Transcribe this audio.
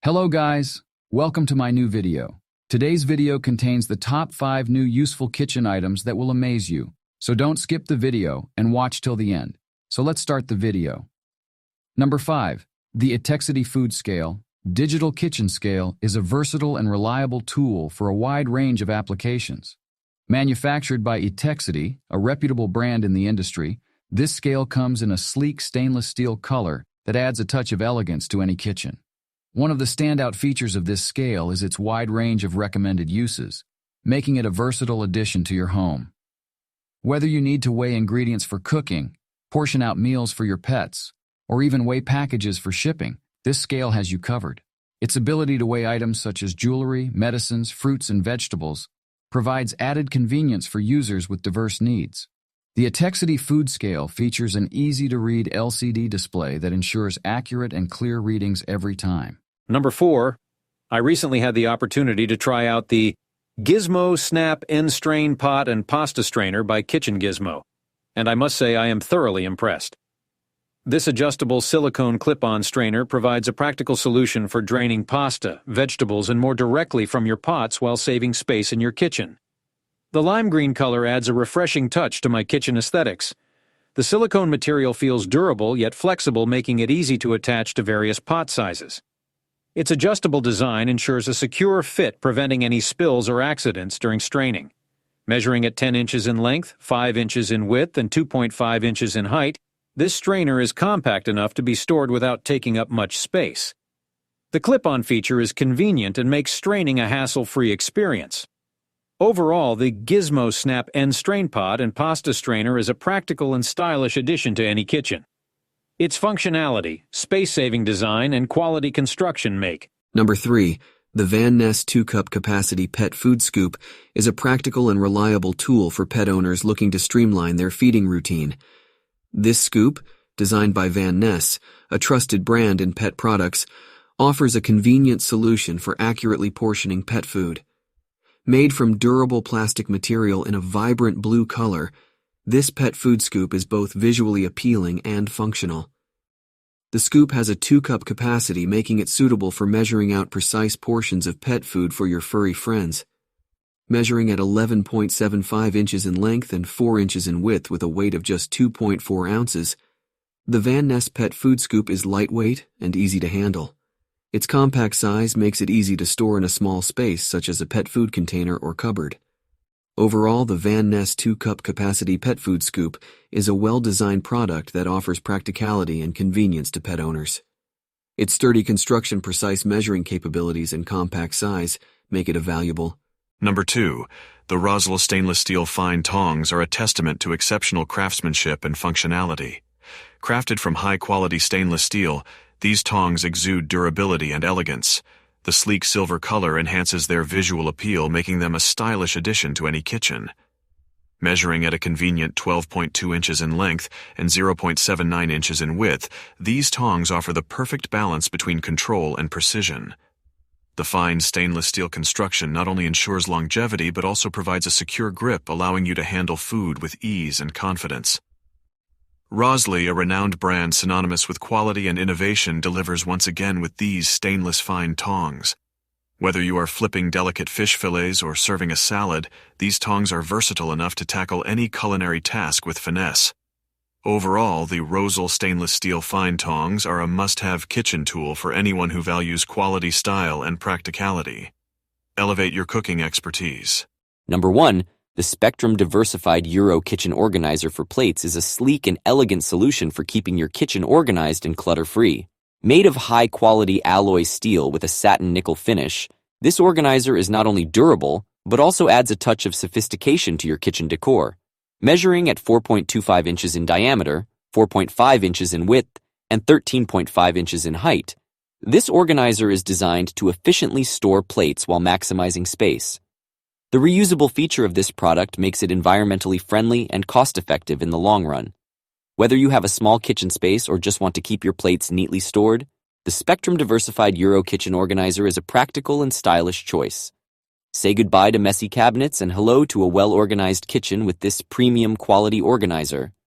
Hello guys, welcome to my new video. Today's video contains the top 5 new useful kitchen items that will amaze you. So don't skip the video and watch till the end. So let's start the video. Number 5. The Etekcity Food Scale. Digital kitchen scale is a versatile and reliable tool for a wide range of applications. Manufactured by Etekcity, a reputable brand in the industry, this scale comes in a sleek stainless steel color that adds a touch of elegance to any kitchen. One of the standout features of this scale is its wide range of recommended uses, making it a versatile addition to your home. Whether you need to weigh ingredients for cooking, portion out meals for your pets, or even weigh packages for shipping, this scale has you covered. Its ability to weigh items such as jewelry, medicines, fruits, and vegetables provides added convenience for users with diverse needs. The Etekcity Food Scale features an easy-to-read LCD display that ensures accurate and clear readings every time. Number 4, I recently had the opportunity to try out the Gizmo Snap N-Strain Pot and Pasta Strainer by Kitchen Gizmo, and I must say I am thoroughly impressed. This adjustable silicone clip-on strainer provides a practical solution for draining pasta, vegetables, and more directly from your pots while saving space in your kitchen. The lime green color adds a refreshing touch to my kitchen aesthetics. The silicone material feels durable yet flexible, making it easy to attach to various pot sizes. Its adjustable design ensures a secure fit, preventing any spills or accidents during straining. Measuring at 10 inches in length, 5 inches in width, and 2.5 inches in height, this strainer is compact enough to be stored without taking up much space. The clip-on feature is convenient and makes straining a hassle-free experience. Overall, the Gizmo Snap N-Strain Pot and Pasta Strainer is a practical and stylish addition to any kitchen. Its functionality, space-saving design, and quality construction make. Number 3. The Van Ness 2-cup capacity pet food scoop is a practical and reliable tool for pet owners looking to streamline their feeding routine. This scoop, designed by Van Ness, a trusted brand in pet products, offers a convenient solution for accurately portioning pet food. Made from durable plastic material in a vibrant blue color, this pet food scoop is both visually appealing and functional. The scoop has a 2-cup capacity, making it suitable for measuring out precise portions of pet food for your furry friends. Measuring at 11.75 inches in length and 4 inches in width with a weight of just 2.4 ounces, the Van Ness Pet Food Scoop is lightweight and easy to handle. Its compact size makes it easy to store in a small space such as a pet food container or cupboard. Overall, the Van Ness 2-cup capacity pet food scoop is a well-designed product that offers practicality and convenience to pet owners. Its sturdy construction, precise measuring capabilities, and compact size make it a valuable. Number 2. The Rosal stainless steel fine tongs are a testament to exceptional craftsmanship and functionality. Crafted from high-quality stainless steel, these tongs exude durability and elegance. The sleek silver color enhances their visual appeal, making them a stylish addition to any kitchen. Measuring at a convenient 12.2 inches in length and 0.79 inches in width, these tongs offer the perfect balance between control and precision. The fine stainless steel construction not only ensures longevity but also provides a secure grip, allowing you to handle food with ease and confidence. Rosal, a renowned brand synonymous with quality and innovation, delivers once again with these stainless fine tongs. Whether you are flipping delicate fish fillets or serving a salad, these tongs are versatile enough to tackle any culinary task with finesse. Overall, the Rosal stainless steel fine tongs are a must-have kitchen tool for anyone who values quality, style, and practicality. Elevate your cooking expertise. Number 1. The Spectrum Diversified Euro Kitchen Organizer for Plates is a sleek and elegant solution for keeping your kitchen organized and clutter-free. Made of high-quality alloy steel with a satin nickel finish, this organizer is not only durable, but also adds a touch of sophistication to your kitchen decor. Measuring at 4.25 inches in diameter, 4.5 inches in width, and 13.5 inches in height, this organizer is designed to efficiently store plates while maximizing space. The reusable feature of this product makes it environmentally friendly and cost-effective in the long run. Whether you have a small kitchen space or just want to keep your plates neatly stored, the Spectrum Diversified Euro Kitchen Organizer is a practical and stylish choice. Say goodbye to messy cabinets and hello to a well-organized kitchen with this premium quality organizer.